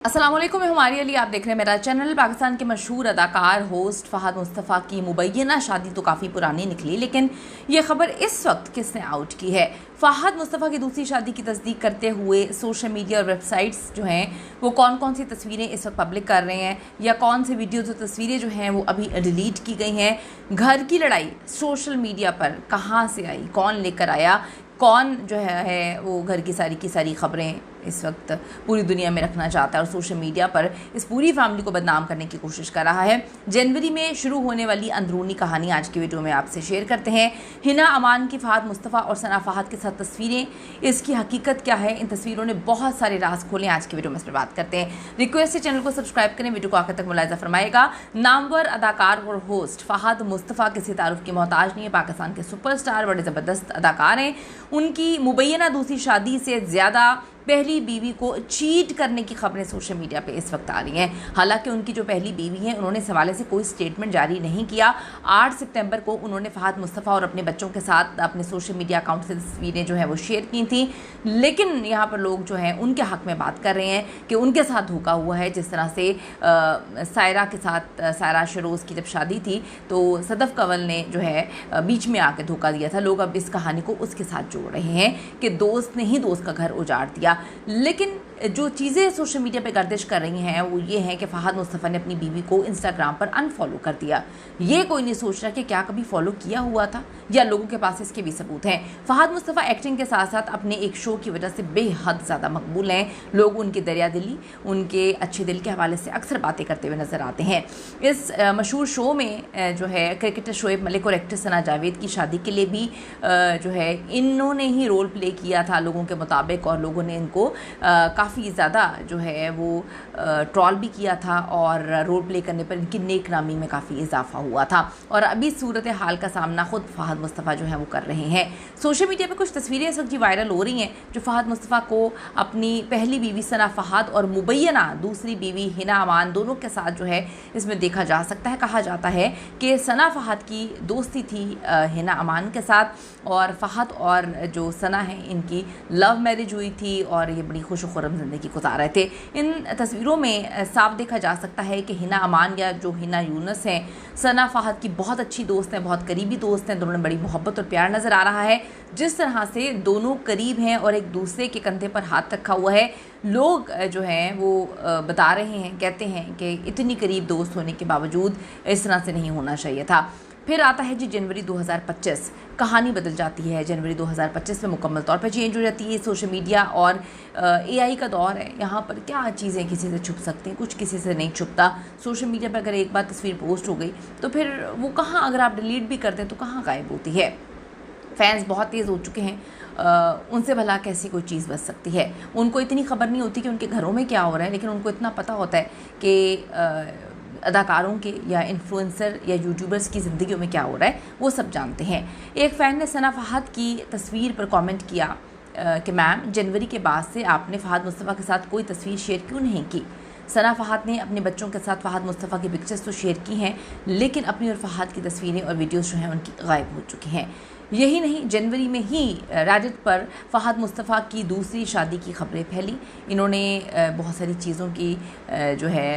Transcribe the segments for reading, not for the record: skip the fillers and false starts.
अस्सलाम वालेकुम, मैं हमारी अली, आप देख रहे हैं मेरा चैनल। पाकिस्तान के मशहूर अदाकार होस्ट फ़हद मुस्तफ़ा की मुबैना शादी तो काफ़ी पुरानी निकली, लेकिन ये खबर इस वक्त किसने आउट की है? फ़हद मुस्तफ़ा की दूसरी शादी की तस्दीक करते हुए सोशल मीडिया और वेबसाइट्स जो हैं वो कौन कौन सी तस्वीरें इस वक्त पब्लिक कर रहे हैं, या कौन से वीडियोज़ और तस्वीरें जो हैं वो अभी डिलीट की गई हैं। घर की लड़ाई सोशल मीडिया पर कहाँ से आई, कौन लेकर आया, कौन जो है वो घर की सारी ख़बरें इस वक्त पूरी दुनिया में रखना चाहता है और सोशल मीडिया पर इस पूरी फैमिली को बदनाम करने की कोशिश कर रहा है। जनवरी में शुरू होने वाली अंदरूनी कहानी आज की वीडियो में आपसे शेयर करते हैं। हिना अमान की फ़हद मुस्तफ़ा और सना फ़हद के साथ तस्वीरें, इसकी हकीकत क्या है? इन तस्वीरों ने बहुत सारे राज खोले। आज की वीडियो में इस पर बात करते हैं। रिक्वेस्ट है चैनल को सब्सक्राइब करें, वीडियो को आखिर तक मुलाहिज़ा फरमाएगा। नामवर अदाकार और होस्ट फ़हद मुस्तफ़ा किसी तारुफ की मोहताज नहीं है। पाकिस्तान के सुपरस्टार बड़े ज़बरदस्त अदाकार हैं। उनकी मुबैना दूसरी शादी से ज़्यादा पहली बीवी को चीट करने की खबरें सोशल मीडिया पे इस वक्त आ रही हैं। हालांकि उनकी जो पहली बीवी है उन्होंने इस हवाले से कोई स्टेटमेंट जारी नहीं किया। 8 सितंबर को उन्होंने फ़हद मुस्तफ़ा और अपने बच्चों के साथ अपने सोशल मीडिया अकाउंट से तस्वीरें जो है वो शेयर की थी, लेकिन यहाँ पर लोग जो हैं उनके हक़ में बात कर रहे हैं कि उनके साथ धोखा हुआ है। जिस तरह से सायरा के साथ, सायरा शरोज़ की जब शादी थी तो सदफ़ कंवल ने जो है बीच में आके धोखा दिया था। लोग अब इस कहानी को उसके साथ जोड़ रहे हैं कि दोस्त ने ही दोस्त का घर उजाड़ दिया। लेकिन जो चीज़ें सोशल मीडिया पे गर्दिश कर रही हैं वो ये हैं कि फ़हद मुस्तफ़ा ने अपनी बीवी को इंस्टाग्राम पर अनफॉलो कर दिया। ये कोई नहीं सोच रहा कि क्या कभी फॉलो किया हुआ था, या लोगों के पास इसके भी सबूत हैं। फ़हद मुस्तफ़ा एक्टिंग के साथ साथ अपने एक शो की वजह से बेहद ज़्यादा मकबूल हैं। लोग उनके दरिया दिली, उनके अच्छे दिल के हवाले से अक्सर बातें करते हुए नज़र आते हैं। इस मशहूर शो में जो है क्रिकेटर शोएब मलिक और एक्ट्रेस सना जावेद की शादी के लिए भी जो है इन्होंने ही रोल प्ले किया था लोगों के मुताबिक, और लोगों ने इनको काफ़ी ज़्यादा जो है वो ट्रॉल भी किया था, और रोल प्ले करने पर इनकी नेक नामी में काफ़ी इजाफा हुआ था। और अभी सूरत हाल का सामना खुद फ़हद मुस्तफ़ा जो है वो कर रहे हैं। सोशल मीडिया पे कुछ तस्वीरें इस वक्त वायरल हो रही हैं जो फ़हद मुस्तफ़ा को अपनी पहली बीवी सना फ़हद और मुबैना दूसरी बीवी हिना अमान दोनों के साथ जो है इसमें देखा जा सकता है। कहा जाता है कि सना फ़हद की दोस्ती थी हिना अमान के साथ, और फ़हद और जो सना है इनकी लव मैरिज हुई थी और ये बड़ी खुश खुर्रम ज़िंदगी गुजार रहे थे। इन तस्वीरों में साफ देखा जा सकता है कि हिना अमान या जो हिना यूनुस हैं सना फ़हद की बहुत अच्छी दोस्त हैं, बहुत करीबी दोस्त हैं। दोनों में बड़ी मोहब्बत और प्यार नज़र आ रहा है। जिस तरह से दोनों करीब हैं और एक दूसरे के कंधे पर हाथ रखा हुआ है, लोग जो हैं वो बता रहे हैं, कहते हैं कि इतनी करीब दोस्त होने के बावजूद इस तरह से नहीं होना चाहिए था। फिर आता है जी जनवरी 2025, कहानी बदल जाती है। जनवरी 2025 में मुकम्मल तौर पर चेंज हो जाती है। सोशल मीडिया और एआई का दौर है। यहाँ पर क्या चीज़ें किसी से छुप सकती हैं, कुछ किसी से नहीं छुपता। सोशल मीडिया पर अगर एक बार तस्वीर पोस्ट हो गई तो फिर वो कहाँ, अगर आप डिलीट भी कर दें तो कहाँ गायब होती है। फैंस बहुत तेज़ हो चुके हैं, उनसे भला कैसी कोई चीज़ बच सकती है। उनको इतनी खबर नहीं होती कि उनके घरों में क्या हो रहा है, लेकिन उनको इतना पता होता है कि अदाकारों के या इन्फ्लुएंसर या यूट्यूबर्स की ज़िंदगियों में क्या हो रहा है वो सब जानते हैं। एक फ़ैन ने सना फ़हद की तस्वीर पर कमेंट किया कि मैम, जनवरी के बाद से आपने फ़हद मुस्तफ़ा के साथ कोई तस्वीर शेयर क्यों नहीं की? सना फ़हद ने अपने बच्चों के साथ फ़हद मुस्तफ़ा की पिक्चर्स तो शेयर की हैं, लेकिन अपनी और फ़हद की तस्वीरें और वीडियोज़ जो हैं उनकी गायब हो चुकी हैं। यही नहीं, जनवरी में ही रेडिट पर फ़हद मुस्तफ़ा की दूसरी शादी की खबरें फैली। इन्होंने बहुत सारी चीज़ों की जो है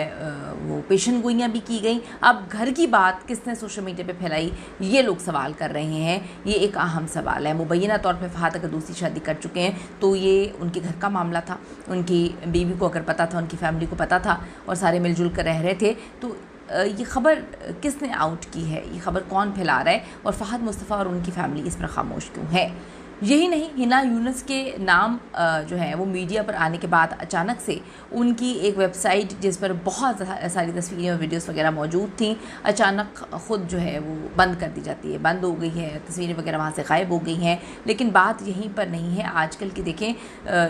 वो पेशन गोइयाँ भी की गई। अब घर की बात किसने सोशल मीडिया पे फैलाई, ये लोग सवाल कर रहे हैं। ये एक अहम सवाल है। मुबैना तौर पे फ़हद अगर दूसरी शादी कर चुके हैं तो ये उनके घर का मामला था। उनकी बीवी को अगर पता था, उनकी फैमिली को पता था, और सारे मिलजुल कर रह रहे थे, तो ये ख़बर किसने आउट की है, ये ख़बर कौन फैला रहा है, और फ़हद मुस्तफ़ा और उनकी फैमिली इस पर खामोश क्यों है? यही नहीं, हिना यूनुस के नाम जो है वो मीडिया पर आने के बाद अचानक से उनकी एक वेबसाइट जिस पर बहुत सारी तस्वीरें और वीडियोस वगैरह मौजूद थी, अचानक ख़ुद जो है वो बंद कर दी जाती है, बंद हो गई है। तस्वीरें वगैरह वहाँ से गायब हो गई हैं। लेकिन बात यहीं पर नहीं है। आजकल की देखें,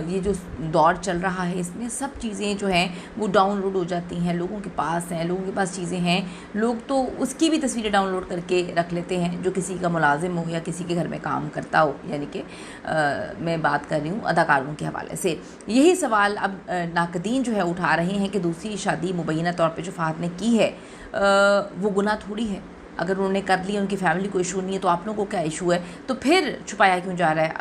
ये जो दौर चल रहा है इसमें सब चीज़ें जो हैं वो डाउनलोड हो जाती हैं, लोगों के पास हैं, लोगों के पास चीज़ें हैं। लोग तो उसकी भी तस्वीरें डाउनलोड करके रख लेते हैं जो किसी का मुलाजिम हो या किसी के घर में काम करता हो, यानी कि मैं बात कर रही हूँ अदाकारों के हवाले से। यही सवाल अब नाकदीन जो है उठा रहे हैं कि दूसरी शादी मुबैना तौर पे जो फ़हद ने की है वो गुनाह थोड़ी है। अगर उन्होंने कर लिया, उनकी फैमिली को इशू नहीं है, तो आप लोगों को क्या इशू है? तो फिर छुपाया क्यों जा रहा है?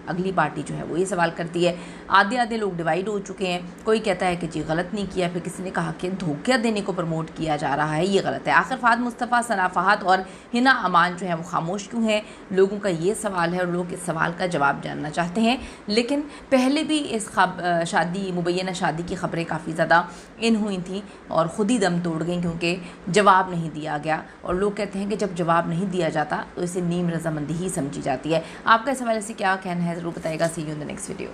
अगली पार्टी जो है वो ये सवाल करती है। आधे लोग डिवाइड हो चुके हैं। कोई कहता है कि जी गलत नहीं किया, फिर किसी ने कहा कि धोखा देने को प्रमोट किया जा रहा है, ये गलत है। आखिर फहद मुस्तफ़ा, सना फहद और हिना अमान जो है वो खामोश क्यों हैं? लोगों का ये सवाल है और लोग इस सवाल का जवाब जानना चाहते हैं। लेकिन पहले भी इस मुबैना शादी की खबरें काफ़ी ज़्यादा इन हुई थी और ख़ुद ही दम तोड़ गई, क्योंकि जवाब नहीं दिया गया। और लोग कहते हैं कि जब जवाब नहीं दिया जाता तो इसे नीम रजामंदी ही समझी जाती है। आपका इस हवाले से क्या कहना है, ज़रूर बताइएगा। See you in the next video.